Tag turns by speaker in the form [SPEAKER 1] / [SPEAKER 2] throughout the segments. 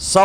[SPEAKER 1] 100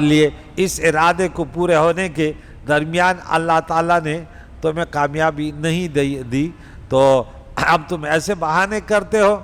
[SPEAKER 1] لیے اس ارادے کو پورے ہونے کے درمیان اللہ تعالیٰ نے تمہیں کامیابی نہیں دی تو اب تم ایسے بہانے کرتے ہو۔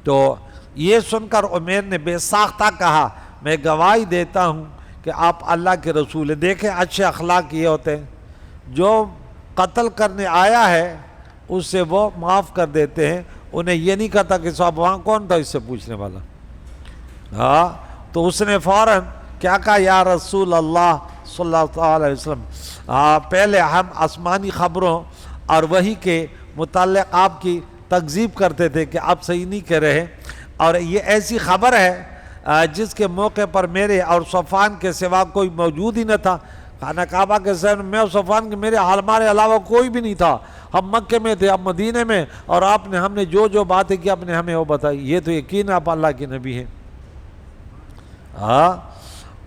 [SPEAKER 1] تو یہ سن کر عمیر نے بے ساختہ کہا میں گواہی دیتا ہوں کہ آپ اللہ کے رسول ہیں۔ دیکھیں اچھے اخلاق یہ ہوتے ہیں، جو قتل کرنے آیا ہے اس سے وہ معاف کر دیتے ہیں، انہیں یہ نہیں کہتا کہ صاحب وہاں کون تھا اس سے پوچھنے والا۔ ہاں تو اس نے فوراً کیا کہا یا رسول اللہ صلی اللہ علیہ وسلم، پہلے ہم آسمانی خبروں اور وحی کے متعلق آپ کی تکذیب کرتے تھے کہ آپ صحیح نہیں کہہ رہے، اور یہ ایسی خبر ہے جس کے موقع پر میرے اور صفوان کے سوا کوئی موجود ہی نہ تھا۔ خانہ کعبہ کے سر میں اور صفوان کے میرے ہمارے علاوہ کوئی بھی نہیں تھا، ہم مکے میں تھے، ہم مدینے میں، اور ہم نے جو باتیں کی آپ نے ہمیں وہ بتائی، یہ تو یقین آپ اللہ کے نبی ہیں۔ ہاں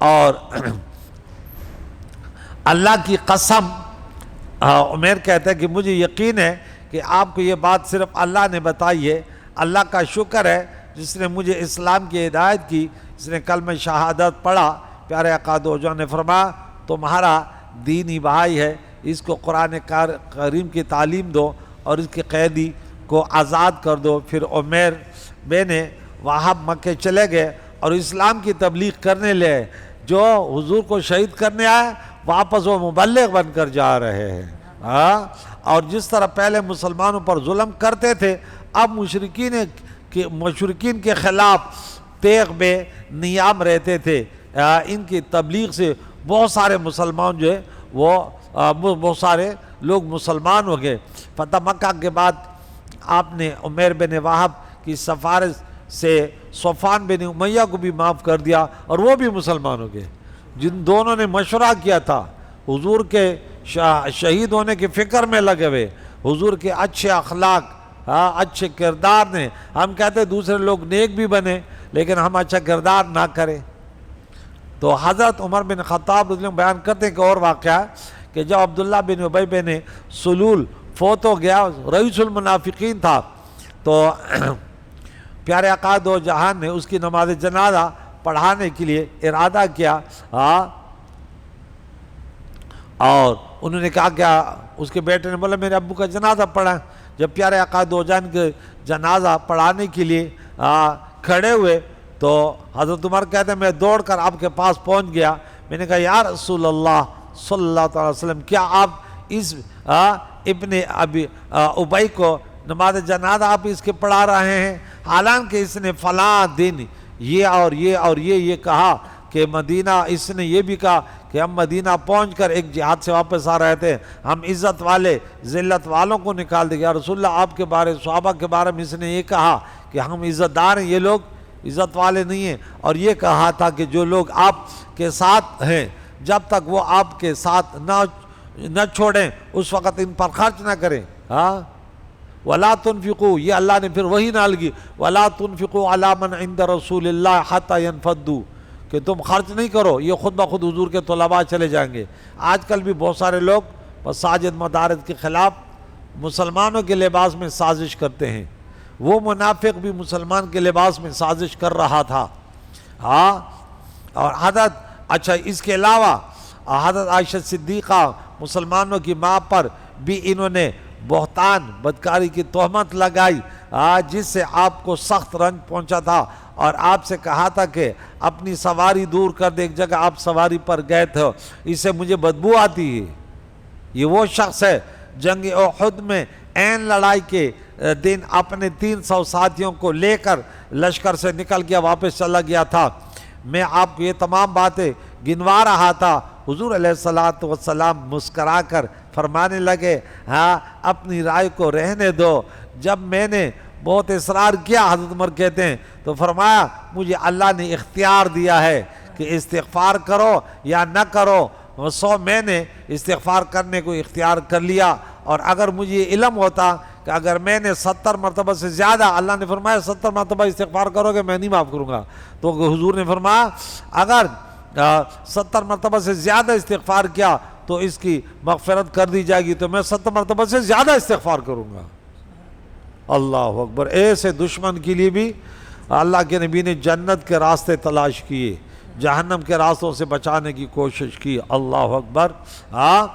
[SPEAKER 1] اور اللہ کی قسم عمیر کہتا ہے کہ مجھے یقین ہے کہ آپ کو یہ بات صرف اللہ نے بتائی ہے، اللہ کا شکر ہے جس نے مجھے اسلام کی ہدایت کی، جس نے کلمہ شہادت پڑھا۔ پیارے آقا دو جہاں نے فرمایا تمہارا دینی بھائی ہے، اس کو قرآن کریم کی تعلیم دو اور اس کے قیدی کو آزاد کر دو۔ پھر عمیر بن وہب مکے چلے گئے اور اسلام کی تبلیغ کرنے لے، جو حضور کو شہید کرنے آئے واپس وہ مبلغ بن کر جا رہے ہیں۔ اور جس طرح پہلے مسلمانوں پر ظلم کرتے تھے، اب مشرکین کے خلاف تیغ بے نیام رہتے تھے۔ ان کی تبلیغ سے بہت سارے مسلمان جو ہے وہ بہت سارے لوگ مسلمان ہو گئے۔ فتح مکہ کے بعد آپ نے عمیر بن وہب کی سفارش سے صفوان بن امیہ کو بھی معاف کر دیا اور وہ بھی مسلمان ہو گئے۔ جن دونوں نے مشورہ کیا تھا، حضور کے شہید ہونے کی فکر میں لگے ہوئے، حضور کے اچھے اخلاق، اچھے کردار نے، ہم کہتے ہیں دوسرے لوگ نیک بھی بنے لیکن ہم اچھا کردار نہ کریں۔ تو حضرت عمر بن خطاب رضی اللہ عنہ بیان کرتے ہیں کہ اور واقعہ کہ جب عبداللہ بن ابی بن سلول فوت ہو گیا، رئیس المنافقین تھا، تو پیارے آقا دو جہان نے اس کی نماز جنازہ پڑھانے کے لیے ارادہ کیا، اور انہوں نے کہا کیا اس کے بیٹے نے بولا میرے ابو کا جنازہ پڑھا۔ جب پیارے آقا دو جہان کے جنازہ پڑھانے کے لیے کھڑے ہوئے تو حضرت عمر کہتے ہیں میں دوڑ کر آپ کے پاس پہنچ گیا، میں نے کہا یا رسول اللہ صلی اللہ علیہ وسلم، کیا آپ اس ابن ابی کو نماز جنازہ آپ اس کے پڑھا رہے ہیں، حالانکہ اس نے فلاں دن یہ اور یہ کہا کہ مدینہ، اس نے یہ بھی کہا کہ ہم مدینہ پہنچ کر ایک جہاد سے واپس آ رہے تھے، ہم عزت والے ذلت والوں کو نکال دیں گے۔ یا رسول اللہ آپ کے بارے صحابہ کے بارے میں اس نے یہ کہا کہ ہم عزت دار ہیں، یہ لوگ عزت والے نہیں ہیں، اور یہ کہا تھا کہ جو لوگ آپ کے ساتھ ہیں جب تک وہ آپ کے ساتھ نہ چھوڑیں اس وقت ان پر خرچ نہ کریں۔ وَلَا تُنْفِقُوا، یہ اللہ نے پھر وہی نہ لگی، وَلَا تُنْفِقُوا عَلَى مَنْ عِنْدَ رَسُولِ اللَّهِ حَتَّى يَنْفَضُّوا، کہ تم خرچ نہیں کرو، یہ خود بخود حضور کے طلباء چلے جائیں گے۔ آج کل بھی بہت سارے لوگ مساجد مدارس کے خلاف مسلمانوں کے لباس میں سازش کرتے ہیں، وہ منافق بھی مسلمان کے لباس میں سازش کر رہا تھا۔ اور حضرت اچھا اس کے علاوہ حضرت عائشہ صدیقہ مسلمانوں کی ماں پر بھی انہوں نے بہتان بدکاری کی تہمت لگائی، جس سے آپ کو سخت رنج پہنچا تھا، اور آپ سے کہا تھا کہ اپنی سواری دور کر دے، ایک جگہ آپ سواری پر گئے تھے، اس سے مجھے بدبو آتی ہے۔ یہ وہ شخص ہے جنگ احد میں عین لڑائی کے دن اپنے 300 ساتھیوں کو لے کر لشکر سے نکل گیا، واپس چلا گیا تھا۔ میں آپ کو یہ تمام باتیں گنوا رہا تھا، حضور علیہ السلام مسکرا کر فرمانے لگے اپنی رائے کو رہنے دو۔ جب میں نے بہت اصرار کیا، حضرت عمر کہتے ہیں، تو فرمایا مجھے اللہ نے اختیار دیا ہے کہ استغفار کرو یا نہ کرو، میں نے استغفار کرنے کو اختیار کر لیا، اور اگر مجھے یہ علم ہوتا کہ اگر میں نے 70 مرتبہ سے زیادہ، اللہ نے فرمایا 70 مرتبہ استغفار کرو گے میں نہیں معاف کروں گا، تو حضور نے فرمایا اگر 70 مرتبہ سے زیادہ استغفار کیا تو اس کی مغفرت کر دی جائے گی، تو میں 70 مرتبہ سے زیادہ استغفار کروں گا۔ اللہ اکبر! ایسے دشمن کے لیے بھی اللہ کے نبی نے جنت کے راستے تلاش کیے، جہنم کے راستوں سے بچانے کی کوشش کی۔ اللہ اکبر۔ ہاں،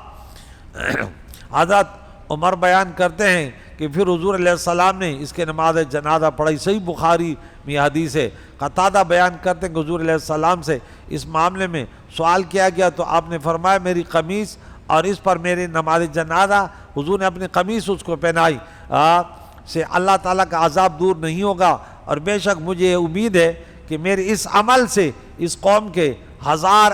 [SPEAKER 1] حضرت عمر بیان کرتے ہیں کہ پھر حضور علیہ السلام نے اس کے نماز جنازہ پڑھائی۔ صحیح بخاری میں حدیث ہے۔ قتادہ بیان کرتے ہیں کہ حضور علیہ السلام سے اس معاملے میں سوال کیا گیا تو آپ نے فرمایا میری قمیص اور اس پر میری نماز جنازہ، حضور نے اپنی قمیص اس کو پہنائی، سے اللہ تعالیٰ کا عذاب دور نہیں ہوگا، اور بے شک مجھے یہ امید ہے کہ میرے اس عمل سے اس قوم کے 1000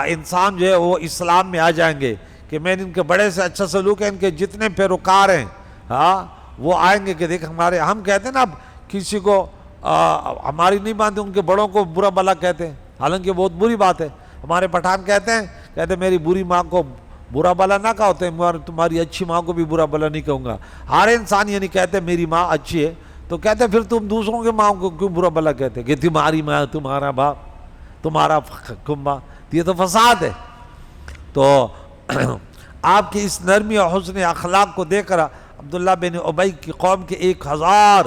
[SPEAKER 1] انسان جو ہے وہ اسلام میں آ جائیں گے، کہ میں ان کے بڑے سے اچھا سلوک ہے، ان کے جتنے پیروکار ہیں وہ آئیں گے کہ دیکھ ہمارے، ہم کہتے ہیں نا اب کسی کو ہماری نہیں مانتے، ان کے بڑوں کو برا بلا کہتے ہیں، حالانکہ بہت بری بات ہے۔ ہمارے پٹھان کہتے ہیں میری بری ماں کو برا بلا نہ کہو، تمہاری اچھی ماں کو بھی برا بلا نہیں کہوں گا۔ ہر انسان یہ نہیں کہتے میری ماں اچھی ہے، تو کہتے پھر تم دوسروں کے ماں کو کیوں برا بلا کہتے کہ تمہاری ماں، تمہارا باپ، تمہارا کنبا، یہ تو فساد ہے۔ تو آپ کی اس نرمی اور حسن اخلاق کو دیکھ کر عبداللہ بن ابی کی قوم کے 1000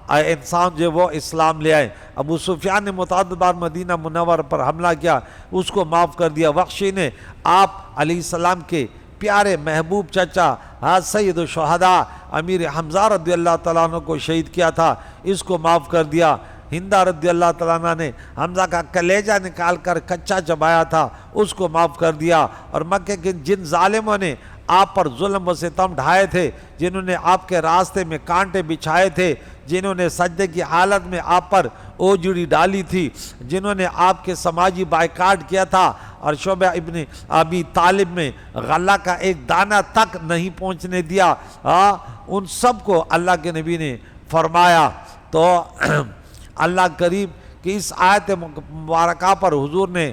[SPEAKER 1] انسان جو وہ اسلام لے آئے۔ ابو سفیان نے متعدد بار مدینہ منور پر حملہ کیا، اس کو معاف کر دیا۔ وحشی نے آپ علیہ السلام کے پیارے محبوب چچا سید الشہداء امیر حمزہ رضی اللہ تعالیٰ عنہ کو شہید کیا تھا، اس کو معاف کر دیا۔ ہندہ رضی اللہ تعالیٰ عنہ نے حمزہ کا کلیجہ نکال کر کچا چبایا تھا، اس کو معاف کر دیا۔ اور مکہ کے جن ظالموں نے آپ پر ظلم و ستم ڈھائے تھے، جنہوں نے آپ کے راستے میں کانٹے بچھائے تھے، جنہوں نے سجدے کی حالت میں آپ پر اوجڑی ڈالی تھی، جنہوں نے آپ کے سماجی بائیکاٹ کیا تھا اور شعبہ ابن ابی طالب میں غلہ کا ایک دانہ تک نہیں پہنچنے دیا، ان سب کو اللہ کے نبی نے فرمایا۔ تو اللہ کریم کہ اس آیت مبارکہ پر حضور نے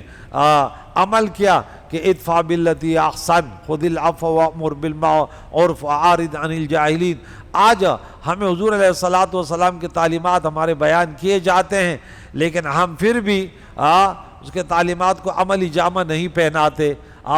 [SPEAKER 1] عمل کیا کہ ادفع باللتی احسن خذ العفو وامر بالمعروف واعرض عن الجاہلین۔ آج ہمیں حضور علیہ السلام کی تعلیمات ہمارے بیان کیے جاتے ہیں، لیکن ہم پھر بھی اس کے تعلیمات کو عملی جامہ نہیں پہناتے،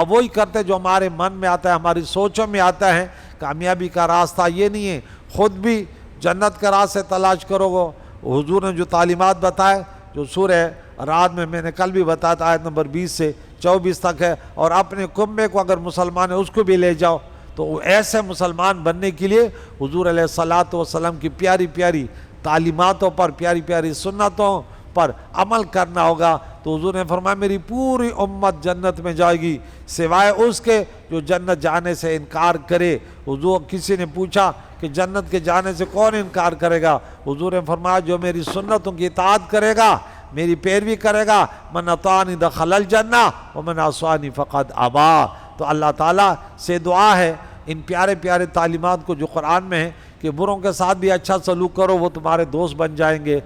[SPEAKER 1] وہی کرتے جو ہمارے من میں آتا ہے، ہماری سوچوں میں آتا ہے۔ کامیابی کا راستہ یہ نہیں ہے، خود بھی جنت کا راستہ تلاش کرو گو۔ حضور نے جو تعلیمات بتائے، جو سورہ رات میں نے کل بھی بتایا تھا، آیت نمبر 20 سے 24 تک ہے، اور اپنے کنبے کو اگر مسلمان ہے اس کو بھی لے جاؤ۔ تو ایسے مسلمان بننے کے لیے حضور علیہ السلام کی پیاری پیاری تعلیماتوں پر، پیاری پیاری سنتوں پر عمل کرنا ہوگا۔ تو حضور نے فرمایا میری پوری امت جنت میں جائے گی سوائے اس کے جو جنت جانے سے انکار کرے۔ حضور کسی نے پوچھا کہ جنت کے جانے سے کون انکار کرے گا؟ حضور نے فرمایا جو میری سنتوں کی اطاعت کرے گا، میری پیروی کرے گا، من اطاعنی دخل الجنہ ومن عصانی فقد ابا۔ تو اللہ تعالیٰ سے دعا ہے ان پیارے پیارے تعلیمات کو جو قرآن میں ہیں کہ بروں کے ساتھ بھی اچھا سلوک کرو، وہ تمہارے دوست بن جائیں گے،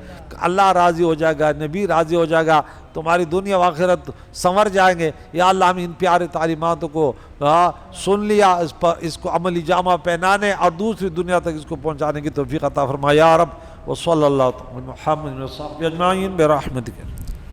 [SPEAKER 1] اللہ راضی ہو جائے گا، نبی راضی ہو جائے گا، تمہاری دنیا و آخرت سنور جائیں گے۔ یا اللہ ہم ان پیارے تعلیمات کو سن لیا، اس کو عملی جامہ پہنانے اور دوسری دنیا تک اس کو پہنچانے کی توفیق عطا فرما یا رب۔ وصلی اللہ علی محمد و صحبہ اجمعین برحمتک۔